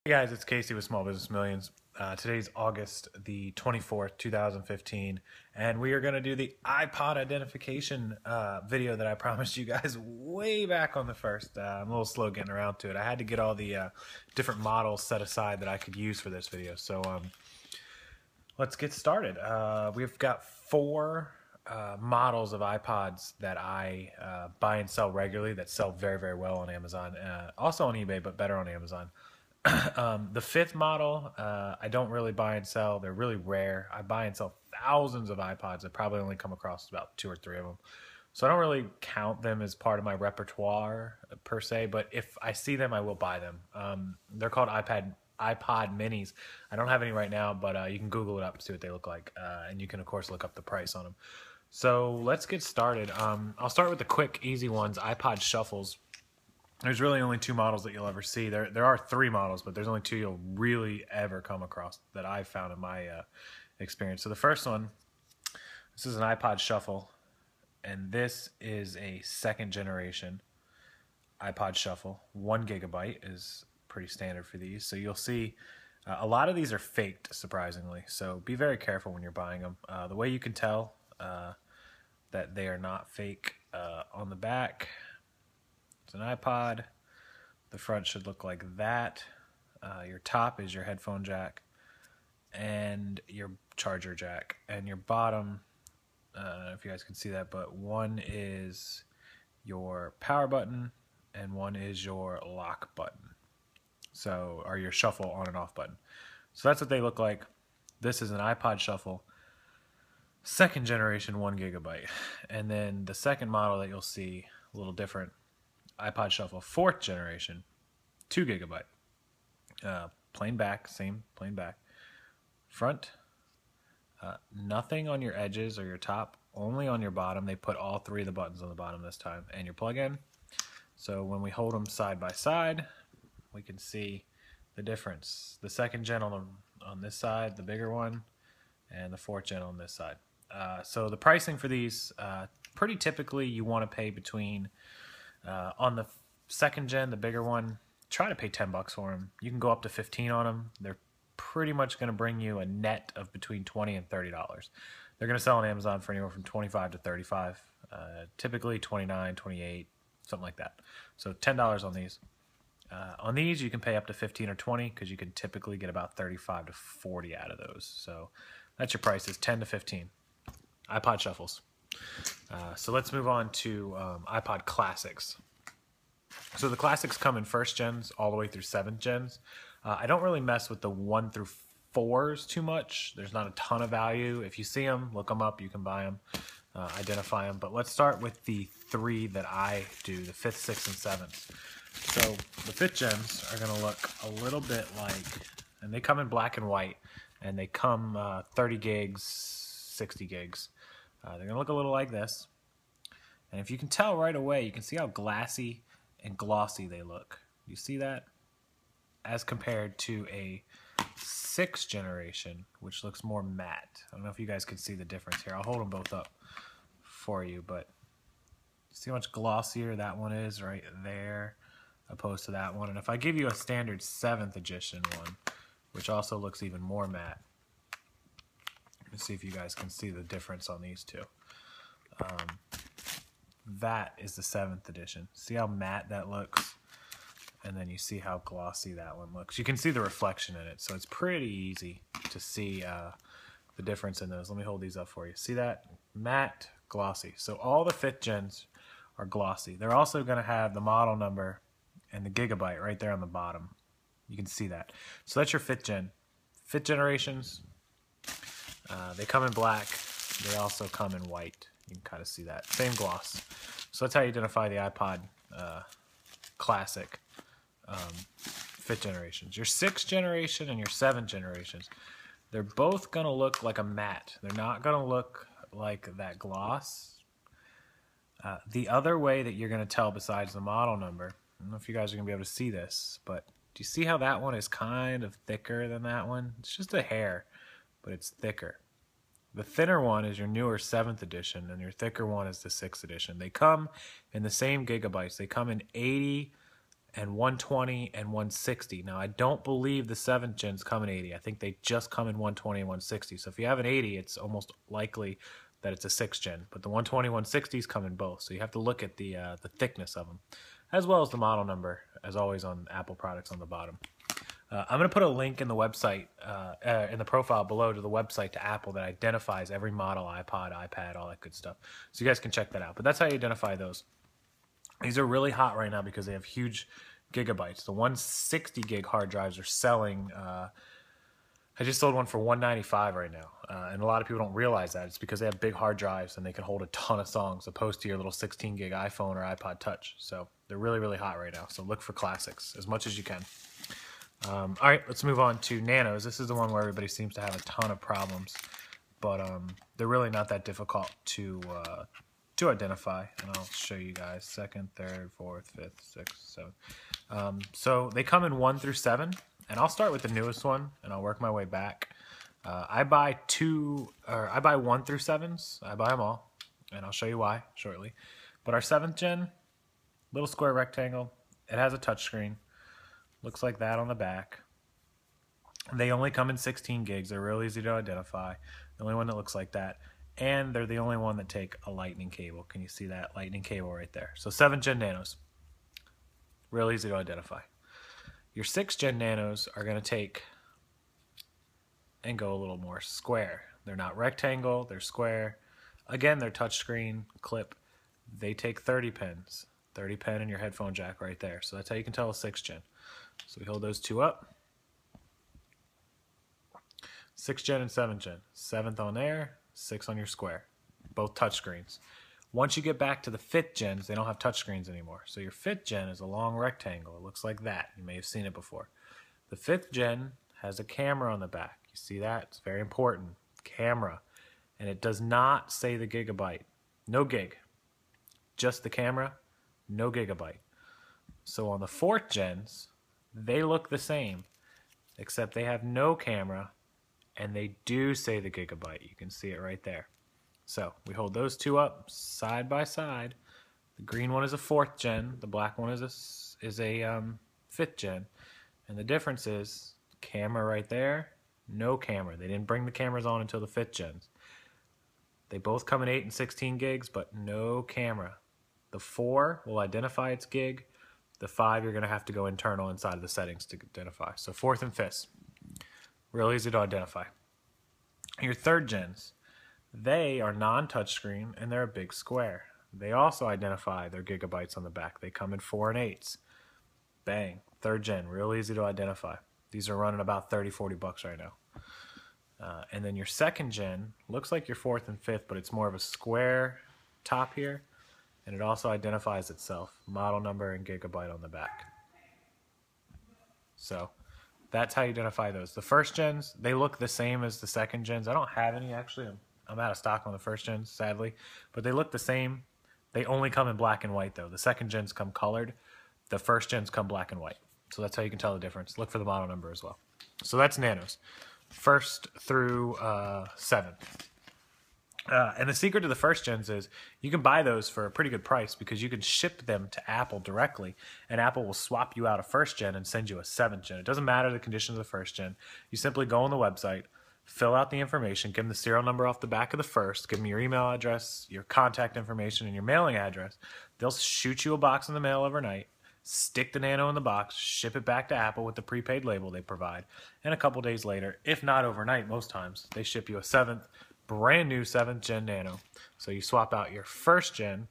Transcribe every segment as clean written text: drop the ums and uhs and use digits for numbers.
Hey guys, it's Casey with Small Business Millions. Today's August the 24th, 2015, and we are going to do the iPod identification video that I promised you guys way back on the first. I'm a little slow getting around to it. I had to get all the different models set aside that I could use for this video. So let's get started. We've got four models of iPods that I buy and sell regularly that sell very, very well on Amazon. Also on eBay, but better on Amazon. The fifth model, I don't really buy and sell. They're really rare. I buy and sell thousands of iPods. I probably only come across about 2 or 3 of them. So I don't really count them as part of my repertoire per se, but if I see them, I will buy them. They're called iPod minis. I don't have any right now, but you can Google it up and see what they look like. And you can, of course, look up the price on them. So let's get started. I'll start with the quick, easy ones, iPod shuffles. There's really only 2 models that you'll ever see. There are 3 models, but there's only 2 you'll really ever come across that I've found in my experience. So the first one, this is an iPod Shuffle, and this is a 2nd generation iPod Shuffle. 1 gigabyte is pretty standard for these. So you'll see a lot of these are faked, surprisingly. So be very careful when you're buying them. The way you can tell that they are not fake, on the back, it's an iPod. The front should look like that. Your top is your headphone jack and your charger jack. And your bottom, I don't know if you guys can see that, but one is your power button and one is your lock button. So, or your shuffle on and off button. So that's what they look like. This is an iPod Shuffle, 2nd generation, 1 gigabyte. And then the second model that you'll see, a little different, iPod Shuffle 4th generation, 2 gigabyte. Plain back, same plain back. Front, nothing on your edges or your top, only on your bottom. They put all 3 of the buttons on the bottom this time. And your plug-in. So when we hold them side by side, we can see the difference. The 2nd gen on this side, the bigger one, and the 4th gen on this side. So the pricing for these, pretty typically you want to pay between... on the 2nd gen, the bigger one, try to pay $10 for them. You can go up to 15 on them. They're pretty much going to bring you a net of between $20 and $30. They're going to sell on Amazon for anywhere from $25 to $35, typically $29, $28, something like that. So $10 on these. On these, you can pay up to 15 or 20 because you can typically get about 35 to 40 out of those. So that's your prices, 10 to 15. iPod Shuffles. So let's move on to iPod Classics. So the Classics come in 1st gens all the way through 7th gens. I don't really mess with the 1 through 4s too much. There's not a ton of value. If you see them, look them up. You can buy them, identify them. But let's start with the 3 that I do, the 5th, 6th, and 7th. So the 5th gens are going to look a little bit like, and they come in black and white, and they come 30 gigs, 60 gigs. They're going to look a little like this. And if you can tell right away, you can see how glassy and glossy they look. You see that? As compared to a 6th generation, which looks more matte. I don't know if you guys can see the difference here. I'll hold them both up for you, but see how much glossier that one is right there opposed to that one. And if I give you a standard 7th edition one, which also looks even more matte, let's see if you guys can see the difference on these 2. That is the 7th edition. See how matte that looks? And then you see how glossy that one looks. You can see the reflection in it, so it's pretty easy to see the difference in those. Let me hold these up for you. See that? Matte, glossy. So all the 5th gens are glossy. They're also going to have the model number and the gigabyte right there on the bottom. You can see that. So that's your 5th gen. 5th generations, they come in black. They also come in white. You can kind of see that. Same gloss. So that's how you identify the iPod Classic 5th generations. Your 6th generation and your 7th generations, they're both going to look like a matte. They're not going to look like that gloss. The other way that you're going to tell besides the model number, I don't know if you guys are going to be able to see this, but do you see how that one is kind of thicker than that one? It's just a hair, but it's thicker. The thinner one is your newer 7th edition, and your thicker one is the 6th edition. They come in the same gigabytes. They come in 80 and 120 and 160. Now, I don't believe the 7th gens come in 80. I think they just come in 120 and 160. So if you have an 80, it's almost likely that it's a 6th gen. But the 120, 160s come in both. So you have to look at the thickness of them, as well as the model number, as always on Apple products on the bottom. I'm going to put a link in the website, in the profile below to the website to Apple that identifies every model, iPod, iPad, all that good stuff. So you guys can check that out. But that's how you identify those. These are really hot right now because they have huge gigabytes. The 160 gig hard drives are selling. I just sold one for $195 right now. And a lot of people don't realize that. It's because they have big hard drives and they can hold a ton of songs opposed to your little 16 gig iPhone or iPod Touch. So they're really, really hot right now. So look for classics as much as you can. All right, let's move on to Nanos. This is the one where everybody seems to have a ton of problems, but they're really not that difficult to identify. And I'll show you guys 2nd, 3rd, 4th, 5th, 6th, 7th. So they come in 1 through 7, and I'll start with the newest one, and I'll work my way back. I buy 1 through 7s. I buy them all, and I'll show you why shortly. But our 7th gen, little square rectangle. It has a touchscreen. Looks like that on the back. They only come in 16 gigs. They're real easy to identify. The only one that looks like that. And they're the only one that take a lightning cable. Can you see that lightning cable right there? So 7th gen Nanos. Real easy to identify. Your 6th gen Nanos are going to take and go a little more square. They're not rectangle. They're square. Again, they're touchscreen, clip. They take 30 pins. 30 pin in your headphone jack right there. So that's how you can tell a 6th gen. So we hold those two up. 6th gen and 7th gen. 7th on there, 6 on your square. Both touchscreens. Once you get back to the 5th gens, they don't have touchscreens anymore. So your 5th gen is a long rectangle. It looks like that. You may have seen it before. The 5th gen has a camera on the back. You see that? It's very important. Camera. And it does not say the gigabyte. No gig. Just the camera, no gigabyte. So on the 4th gens, they look the same, except they have no camera, and they do say the gigabyte. You can see it right there. So we hold those two up side by side. The green one is a 4th gen. The black one is a 5th gen. And the difference is camera right there, no camera. They didn't bring the cameras on until the 5th gens. They both come in 8 and 16 gigs, but no camera. The 4 will identify its gig. The 5, you're going to have to go internal inside of the settings to identify. So 4th and 5th, real easy to identify. Your 3rd gens, they are non-touchscreen and they're a big square. They also identify their gigabytes on the back. They come in 4 and 8s. Bang, 3rd gen, real easy to identify. These are running about 30, 40 bucks right now. And then your 2nd gen looks like your 4th and 5th, but it's more of a square top here. And it also identifies itself, model number and gigabyte on the back. So that's how you identify those. The 1st gens, they look the same as the 2nd gens. I don't have any actually. I'm out of stock on the 1st gens, sadly. But they look the same. They only come in black and white though. The 2nd gens come colored. The 1st gens come black and white. So that's how you can tell the difference. Look for the model number as well. So that's Nanos. 1st through 7th. And the secret to the 1st gens is you can buy those for a pretty good price because you can ship them to Apple directly, and Apple will swap you out a 1st gen and send you a 7th gen. It doesn't matter the condition of the 1st gen. You simply go on the website, fill out the information, give them the serial number off the back of the 1st, give them your email address, your contact information, and your mailing address. They'll shoot you a box in the mail overnight, stick the Nano in the box, ship it back to Apple with the prepaid label they provide, and a couple days later, if not overnight most times, they ship you a 7th, brand new 7th gen Nano. So you swap out your 1st gen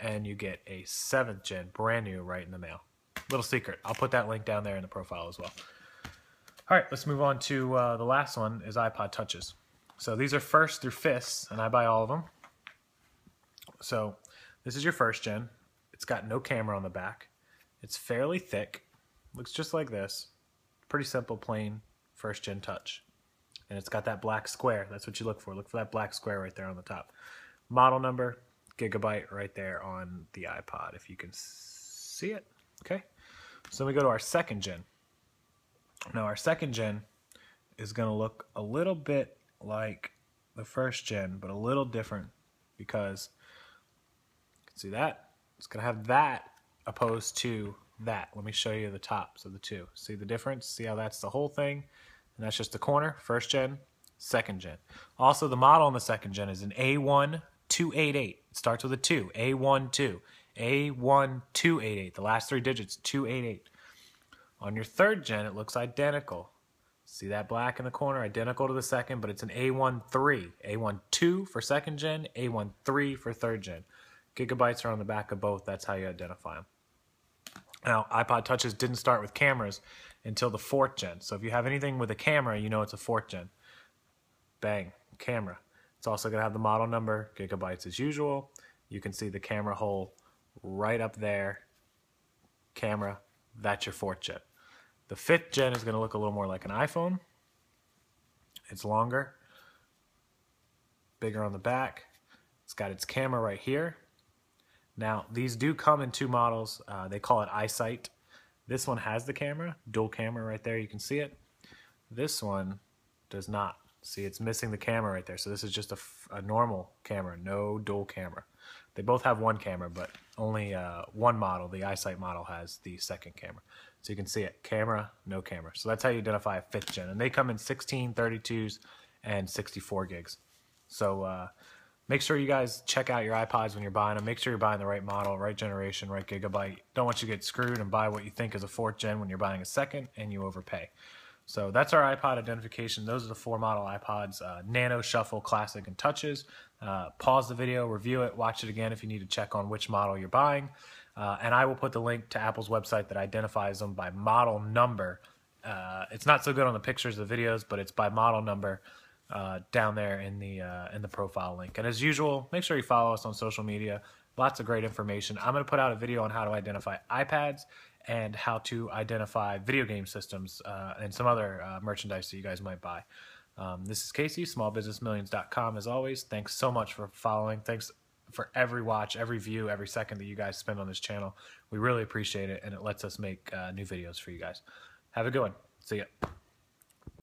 and you get a 7th gen brand new right in the mail. Little secret. I'll put that link down there in the profile as well. All right, let's move on to the last one is iPod Touches. So these are 1st through 5th, and I buy all of them. So this is your 1st gen. It's got no camera on the back. It's fairly thick. Looks just like this. Pretty simple, plain 1st gen touch. And it's got that black square. That's what you look for. Look for that black square right there on the top. Model number, gigabyte right there on the iPod, if you can see it. Okay. So we go to our 2nd gen. Now our 2nd gen is going to look a little bit like the 1st gen, but a little different because you can see that. It's going to have that opposed to that. Let me show you the tops of the two. See the difference? See how that's the whole thing? And that's just the corner, first gen, second gen. Also, the model on the second gen is an A1288. It starts with a 2, A12. A1288. The last 3 digits, 288. On your third gen, it looks identical. See that black in the corner? Identical to the second, but it's an A13. A12 for second gen, A13 for third gen. Gigabytes are on the back of both. That's how you identify them. Now, iPod Touches didn't start with cameras until the 4th gen. So if you have anything with a camera, you know it's a 4th gen. Bang, camera. It's also going to have the model number, gigabytes as usual. You can see the camera hole right up there. Camera, that's your 4th gen. The 5th gen is going to look a little more like an iPhone. It's longer, bigger on the back. It's got its camera right here. Now, these do come in 2 models. They call it iSight. This one has the camera, dual camera right there. You can see it. This one does not. See, it's missing the camera right there. So this is just a normal camera, no dual camera. They both have 1 camera, but only one model, the iSight model, has the 2nd camera. So you can see it, camera, no camera. So that's how you identify a 5th gen. And they come in 16, 32s, and 64 gigs. So make sure you guys check out your iPods when you're buying them. Make sure you're buying the right model, right generation, right gigabyte. Don't want you to get screwed and buy what you think is a 4th gen when you're buying a 2nd and you overpay. So that's our iPod identification. Those are the 4 model iPods, Nano, Shuffle, Classic, and Touches. Pause the video, review it, watch it again if you need to check on which model you're buying. And I will put the link to Apple's website that identifies them by model number. It's not so good on the pictures of the videos, but it's by model number down there in the profile link. And as usual, make sure you follow us on social media. Lots of great information. I'm going to put out a video on how to identify iPads and how to identify video game systems and some other merchandise that you guys might buy. This is Casey, smallbusinessmillions.com. As always, thanks so much for following. Thanks for every watch, every view, every second that you guys spend on this channel. We really appreciate it, and it lets us make new videos for you guys. Have a good one. See ya.